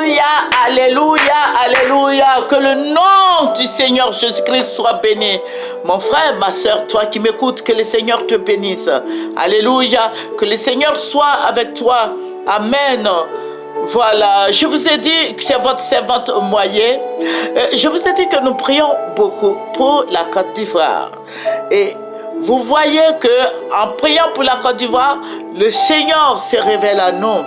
Alléluia, alléluia, alléluia. Que le nom du Seigneur Jésus-Christ soit béni. Mon frère, ma soeur, toi qui m'écoutes, que le Seigneur te bénisse. Alléluia. Que le Seigneur soit avec toi. Amen. Voilà, je vous ai dit que c'est votre servante Moyer. Je vous ai dit que nous prions beaucoup pour la Côte d'Ivoire. Et vous voyez que en priant pour la Côte d'Ivoire, le Seigneur se révèle à nous.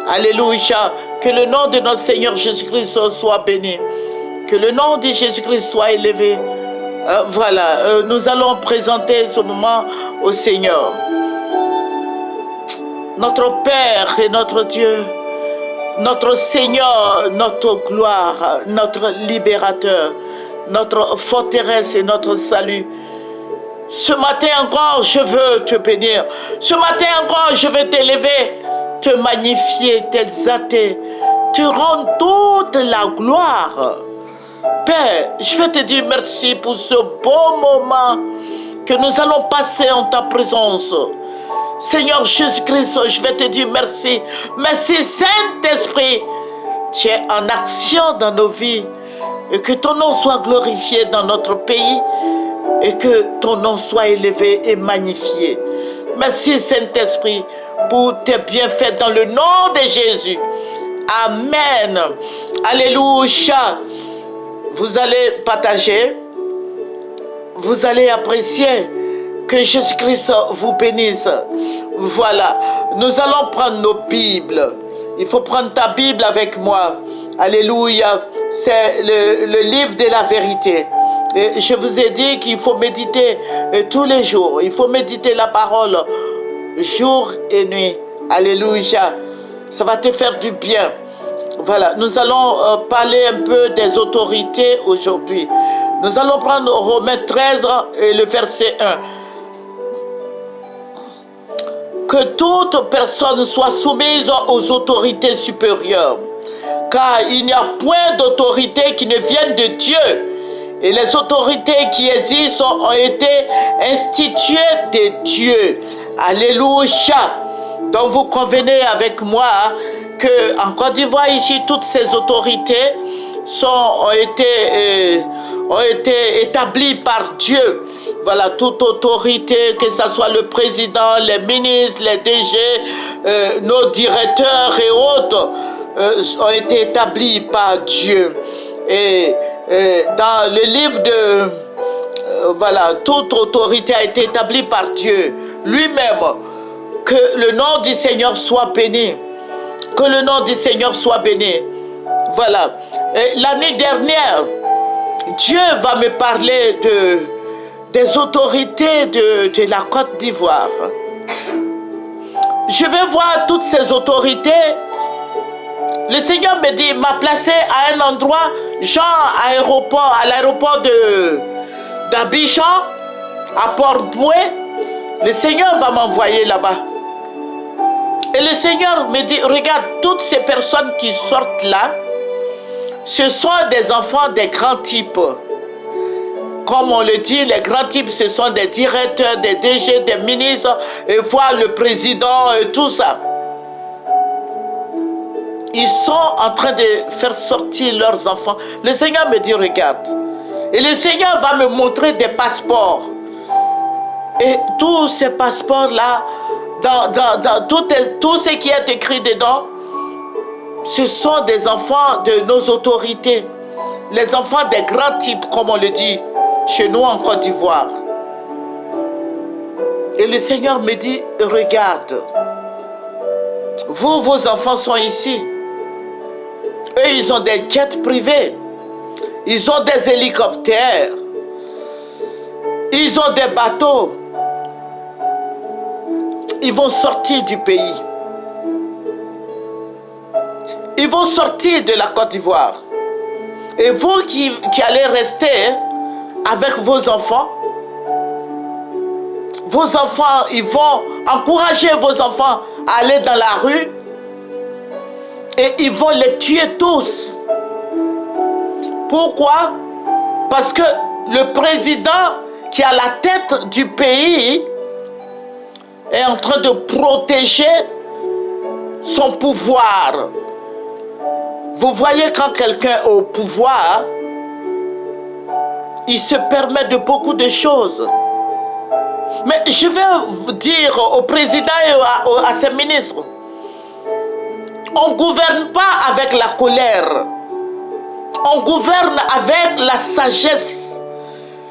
Alléluia. Que le nom de notre Seigneur Jésus-Christ soit béni. Que le nom de Jésus-Christ soit élevé. Voilà, nous allons présenter ce moment au Seigneur. Notre Père et notre Dieu, notre Seigneur, notre gloire, notre libérateur, notre forteresse et notre salut. Ce matin encore, je veux te bénir. Ce matin encore, je veux t'élever, te magnifier, t'exalter, te rendre toute la gloire. Père, je veux te dire merci pour ce beau moment que nous allons passer en ta présence. Seigneur Jésus-Christ, je vais te dire merci. Merci Saint-Esprit. Tu es en action dans nos vies. Et que ton nom soit glorifié dans notre pays. Et que ton nom soit élevé et magnifié. Merci Saint-Esprit pour tes bienfaits dans le nom de Jésus. Amen. Alléluia. Vous allez partager. Vous allez apprécier. Que Jésus-Christ vous bénisse. Voilà. Nous allons prendre nos Bibles. Il faut prendre ta Bible avec moi. Alléluia. C'est le livre de la vérité. Et je vous ai dit qu'il faut méditer tous les jours. Il faut méditer la parole jour et nuit. Alléluia. Ça va te faire du bien. Voilà. Nous allons parler un peu des autorités aujourd'hui. Nous allons prendre Romains 13 et le verset 1. Que toute personne soit soumise aux autorités supérieures, car il n'y a point d'autorité qui ne vienne de Dieu, et les autorités qui existent ont été instituées de Dieu. Alléluia. Donc vous convenez avec moi que en Côte d'Ivoire ici, toutes ces autorités ont été établies par Dieu. Voilà, toute autorité, que ce soit le président, les ministres, les DG, nos directeurs et autres, ont été établis par Dieu. Et dans le livre de... voilà, toute autorité a été établie par Dieu lui-même. Que le nom du Seigneur soit béni. Que le nom du Seigneur soit béni. Voilà. L'année dernière, Dieu va me parler des autorités de la Côte d'Ivoire. Je vais voir toutes ces autorités. Le Seigneur me dit, m'a placé à un endroit, genre aéroport, à l'aéroport d'Abidjan, à Port-Boué. Le Seigneur va m'envoyer là-bas. Et le Seigneur me dit, regarde, toutes ces personnes qui sortent là, ce sont des enfants des grands types. Comme on le dit, les grands types, ce sont des directeurs, des DG, des ministres, et voire le président et tout ça. Ils sont en train de faire sortir leurs enfants. Le Seigneur me dit, regarde. Et le Seigneur va me montrer des passeports. Et tous ces passeports-là, dans tout ce qui est écrit dedans, ce sont des enfants de nos autorités. Les enfants des grands types, comme on le dit chez nous en Côte d'Ivoire. Et le Seigneur me dit, regarde, vous, vos enfants sont ici. Eux, ils ont des jets privés. Ils ont des hélicoptères. Ils ont des bateaux. Ils vont sortir du pays. Ils vont sortir de la Côte d'Ivoire. Et vous qui allez rester avec vos enfants, ils vont encourager vos enfants à aller dans la rue et ils vont les tuer tous. Pourquoi? Parce que le président qui a la tête du pays est en train de protéger son pouvoir. Vous voyez, quand quelqu'un est au pouvoir, il se permet de beaucoup de choses. Mais je vais vous dire au président et à ses ministres, on ne gouverne pas avec la colère. On gouverne avec la sagesse.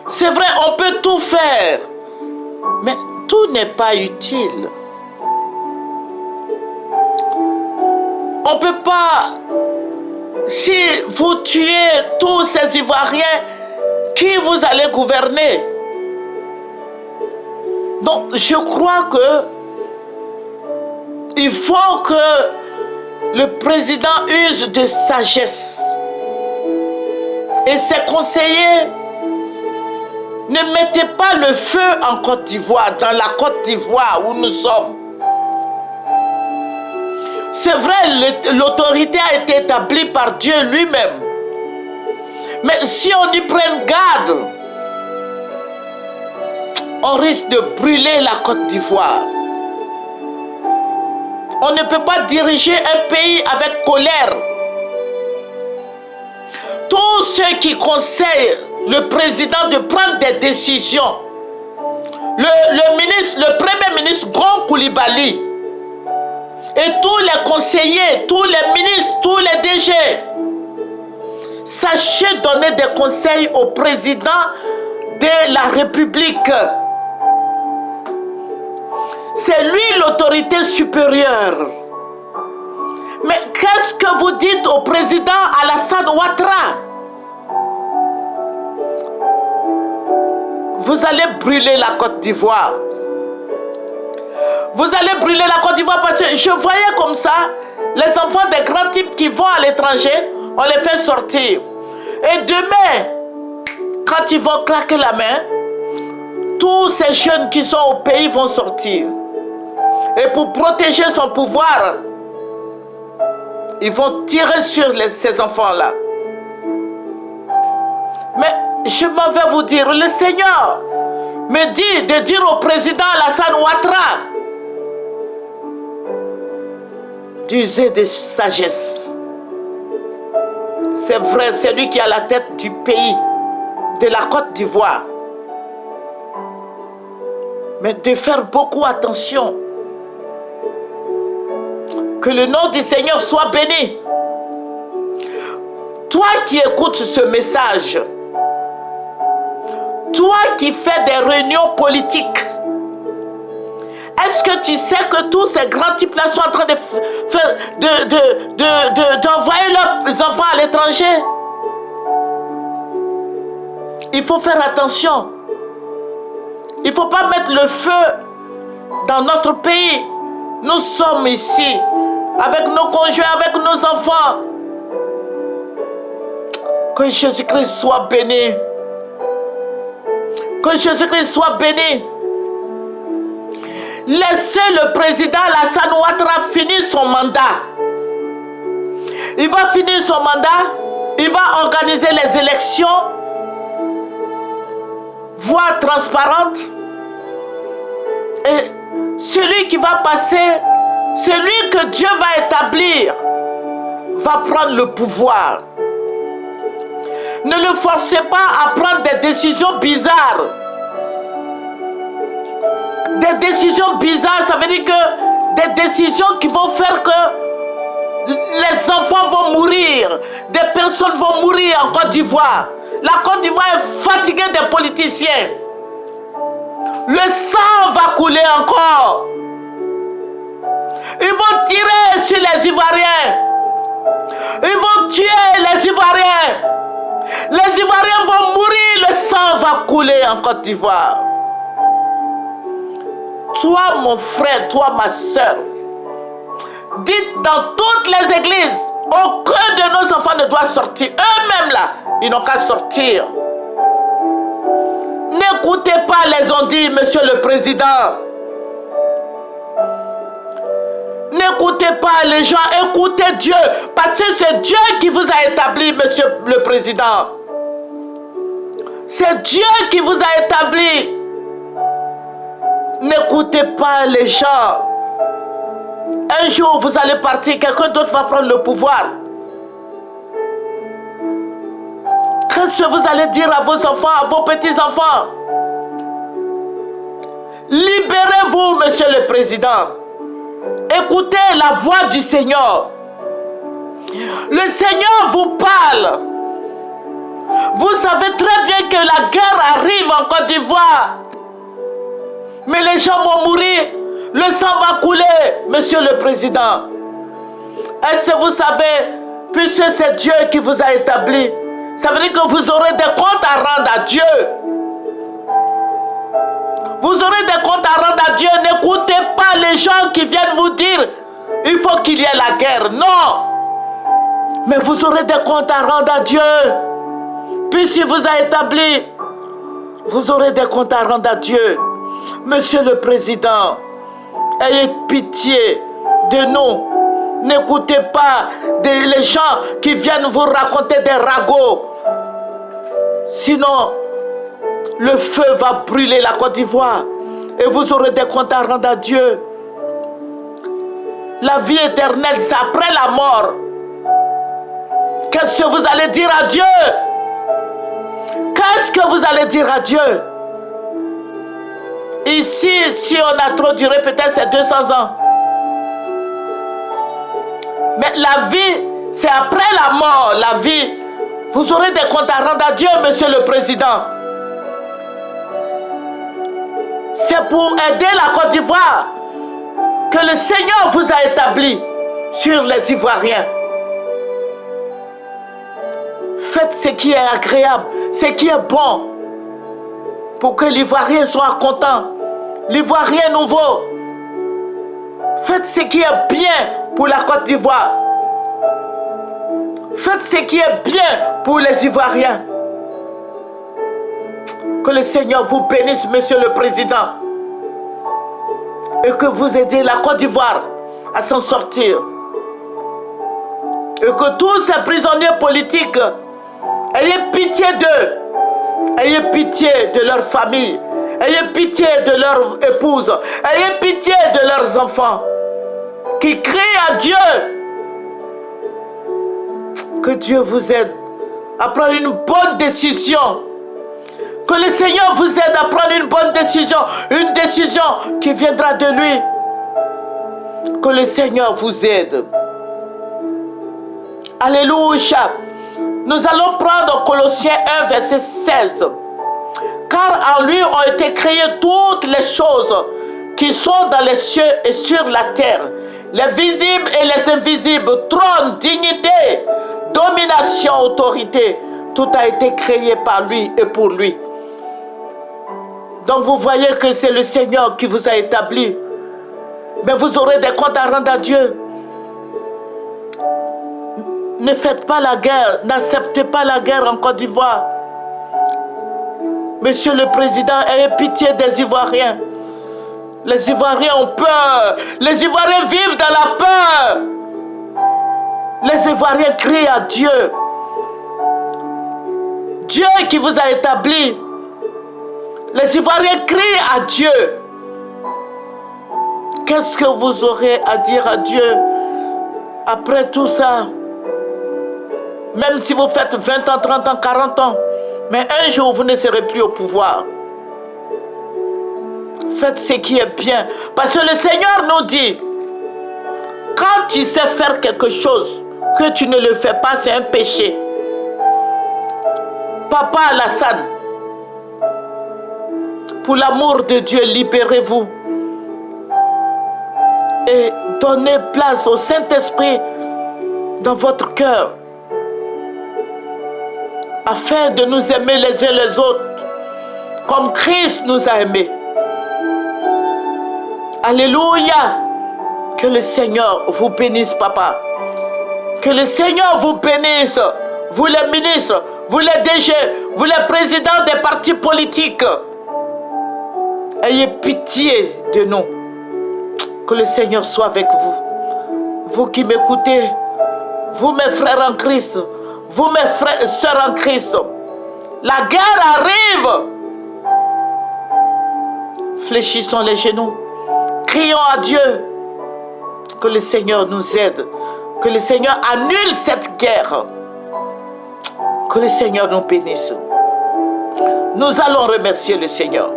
C'est vrai, on peut tout faire, mais tout n'est pas utile. On ne peut pas, si vous tuez tous ces Ivoiriens, qui vous allez gouverner? Donc, je crois que il faut que le président use de sagesse. Et ses conseillers, ne mettez pas le feu en Côte d'Ivoire, dans la Côte d'Ivoire où nous sommes. C'est vrai, l'autorité a été établie par Dieu lui-même. Mais si on y prend garde, on risque de brûler la Côte d'Ivoire. On ne peut pas diriger un pays avec colère. Tous ceux qui conseillent le président de prendre des décisions, le premier ministre Gon Coulibaly, et tous les conseillers, tous les ministres, tous les DG, sachez donner des conseils au président de la République. C'est lui l'autorité supérieure. Mais qu'est-ce que vous dites au président Alassane Ouattara? Vous allez brûler la Côte d'Ivoire. Vous allez brûler la Côte d'Ivoire parce que je voyais comme ça les enfants des grands types qui vont à l'étranger, on les fait sortir. Et demain, quand ils vont claquer la main, tous ces jeunes qui sont au pays vont sortir. Et pour protéger son pouvoir, ils vont tirer sur ces enfants-là. Mais je m'en vais vous dire, le Seigneur me dit de dire au président Alassane Ouattara d'user de sagesse. C'est vrai, c'est lui qui a la tête du pays, de la Côte d'Ivoire. Mais de faire beaucoup attention. Que le nom du Seigneur soit béni. Toi qui écoutes ce message, toi qui fais des réunions politiques, est-ce que tu sais que tous ces grands types-là sont en train d'envoyer leurs enfants à l'étranger? Il faut faire attention. Il ne faut pas mettre le feu dans notre pays. Nous sommes ici, avec nos conjoints, avec nos enfants. Que Jésus-Christ soit béni. Que Jésus-Christ soit béni. Laissez le président Alassane Ouattara finir son mandat. Il va finir son mandat. Il va organiser les élections. Voie transparente. Et celui qui va passer, celui que Dieu va établir, va prendre le pouvoir. Ne le forcez pas à prendre des décisions bizarres. Des décisions bizarres, ça veut dire que des décisions qui vont faire que les enfants vont mourir, des personnes vont mourir en Côte d'Ivoire. La Côte d'Ivoire est fatiguée des politiciens. Le sang va couler encore. Ils vont tirer sur les Ivoiriens. Ils vont tuer les Ivoiriens. Les Ivoiriens vont mourir, le sang va couler en Côte d'Ivoire. Toi, mon frère, toi, ma soeur, dites dans toutes les églises, aucun de nos enfants ne doit sortir. Eux-mêmes là, ils n'ont qu'à sortir. N'écoutez pas les ondits, monsieur le président. N'écoutez pas les gens, écoutez Dieu. Parce que c'est Dieu qui vous a établi, monsieur le président. C'est Dieu qui vous a établi. N'écoutez pas les gens. Un jour, vous allez partir, quelqu'un d'autre va prendre le pouvoir. Qu'est-ce que vous allez dire à vos enfants, à vos petits-enfants? Libérez-vous, Monsieur le Président. Écoutez la voix du Seigneur. Le Seigneur vous parle. Vous savez très bien que la guerre arrive en Côte d'Ivoire. Mais les gens vont mourir. Le sang va couler, Monsieur le Président. Est-ce que vous savez, puisque c'est Dieu qui vous a établi, ça veut dire que vous aurez des comptes à rendre à Dieu. Vous aurez des comptes à rendre à Dieu. N'écoutez pas les gens qui viennent vous dire il faut qu'il y ait la guerre. Non. Mais vous aurez des comptes à rendre à Dieu. Puisqu'il vous a établi, vous aurez des comptes à rendre à Dieu. Monsieur le Président, ayez pitié de nous. N'écoutez pas les gens qui viennent vous raconter des ragots. Sinon, le feu va brûler la Côte d'Ivoire et vous aurez des comptes à rendre à Dieu. La vie éternelle, c'est après la mort. Qu'est-ce que vous allez dire à Dieu? Qu'est-ce que vous allez dire à Dieu? Ici, si on a trop duré, peut-être c'est 200 ans. Mais la vie, c'est après la mort, la vie. Vous aurez des comptes à rendre à Dieu, Monsieur le Président. C'est pour aider la Côte d'Ivoire que le Seigneur vous a établi sur les Ivoiriens. Faites ce qui est agréable, ce qui est bon, pour que l'Ivoirien soit content. L'Ivoirien nouveau. Faites ce qui est bien pour la Côte d'Ivoire. Faites ce qui est bien pour les Ivoiriens. Que le Seigneur vous bénisse, Monsieur le Président. Et que vous aidez la Côte d'Ivoire à s'en sortir. Et que tous ces prisonniers politiques, ayez pitié d'eux. Ayez pitié de leur famille. Ayez pitié de leurs épouses. Ayez pitié de leurs enfants. Qui crient à Dieu. Que Dieu vous aide à prendre une bonne décision. Que le Seigneur vous aide à prendre une bonne décision. Une décision qui viendra de lui. Que le Seigneur vous aide. Alléluia. Nous allons prendre Colossiens 1, verset 16. Car en lui ont été créées toutes les choses qui sont dans les cieux et sur la terre. Les visibles et les invisibles, trône, dignité, domination, autorité. Tout a été créé par lui et pour lui. Donc vous voyez que c'est le Seigneur qui vous a établi. Mais vous aurez des comptes à rendre à Dieu. Ne faites pas la guerre. N'acceptez pas la guerre en Côte d'Ivoire. Monsieur le Président, ayez pitié des Ivoiriens. Les Ivoiriens ont peur. Les Ivoiriens vivent dans la peur. Les Ivoiriens crient à Dieu. Dieu qui vous a établi. Les Ivoiriens crient à Dieu. Qu'est-ce que vous aurez à dire à Dieu après tout ça? Même si vous faites 20 ans, 30 ans, 40 ans, mais un jour vous ne serez plus au pouvoir. Faites ce qui est bien. Parce que le Seigneur nous dit, quand tu sais faire quelque chose, que tu ne le fais pas, c'est un péché. Papa Alassane, pour l'amour de Dieu, libérez-vous. Et donnez place au Saint-Esprit dans votre cœur. Afin de nous aimer les uns les autres, comme Christ nous a aimés. Alléluia. Que le Seigneur vous bénisse, papa. Que le Seigneur vous bénisse. Vous les ministres, vous les DG, vous les présidents des partis politiques. Ayez pitié de nous. Que le Seigneur soit avec vous. Vous qui m'écoutez, vous mes frères en Christ, vous mes frères et sœurs en Christ. La guerre arrive. Fléchissons les genoux. Crions à Dieu. Que le Seigneur nous aide. Que le Seigneur annule cette guerre. Que le Seigneur nous bénisse. Nous allons remercier le Seigneur.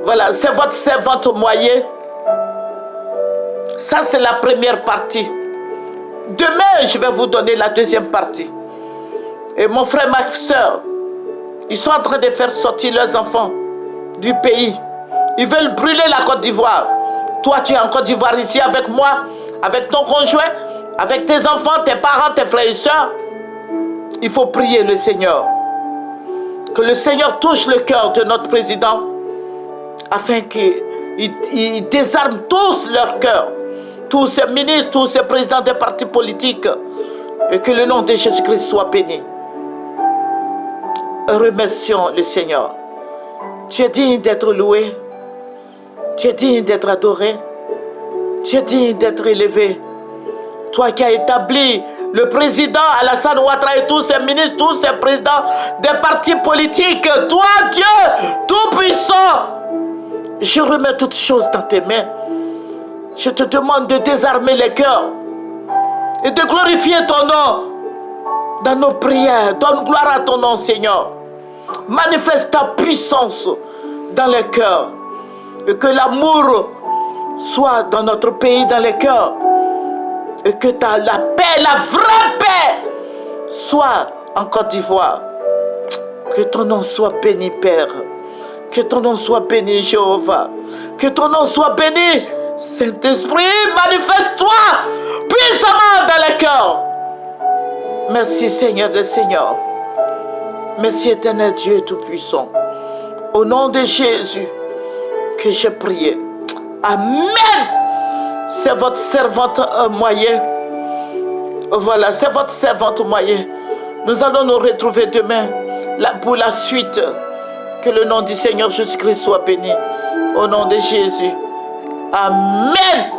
Voilà, c'est votre servante moyen. Ça, c'est la première partie. Demain, je vais vous donner la deuxième partie. Et mon frère, ma soeur, ils sont en train de faire sortir leurs enfants du pays. Ils veulent brûler la Côte d'Ivoire. Toi, tu es en Côte d'Ivoire ici avec moi, avec ton conjoint, avec tes enfants, tes parents, tes frères et sœurs. Il faut prier le Seigneur. Que le Seigneur touche le cœur de notre président afin qu'il désarme tous leurs cœurs, tous ces ministres, tous ces présidents des partis politiques, et que le nom de Jésus-Christ soit béni. Remercions le Seigneur. Tu es digne d'être loué. Tu es digne d'être adoré. Tu es digne d'être élevé. Toi qui as établi le président Alassane Ouattara et tous ses ministres, tous ses présidents des partis politiques. Toi, Dieu Tout-Puissant, je remets toutes choses dans tes mains. Je te demande de désarmer les cœurs et de glorifier ton nom dans nos prières. Donne gloire à ton nom, Seigneur. Manifeste ta puissance dans les cœurs et que l'amour soit dans notre pays, dans les cœurs, et que la paix, la vraie paix, soit en Côte d'Ivoire. Que ton nom soit béni, Père. Que ton nom soit béni, Jéhovah. Que ton nom soit béni, Saint-Esprit. Manifeste-toi puissamment dans les cœurs. Merci, Seigneur des Seigneurs. Merci, éternel Dieu Tout-Puissant. Au nom de Jésus que j'ai prié. Amen. C'est votre servante moyen. Voilà, c'est votre servante moyen. Nous allons nous retrouver demain pour la suite. Que le nom du Seigneur Jésus-Christ soit béni. Au nom de Jésus. Amen.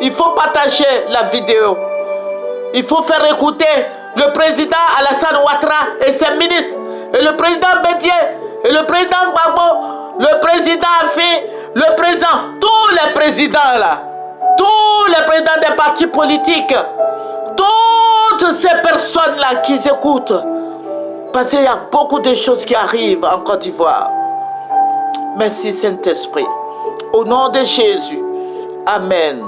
Il faut partager la vidéo. Il faut faire écouter le président Alassane Ouattara et ses ministres. Et le président Bédié. Et le président Gbagbo. Le président Afi. Le président. Tous les présidents là. Tous les présidents des partis politiques. Toutes ces personnes-là qui écoutent. Parce qu'il y a beaucoup de choses qui arrivent en Côte d'Ivoire. Merci Saint-Esprit. Au nom de Jésus. Amen.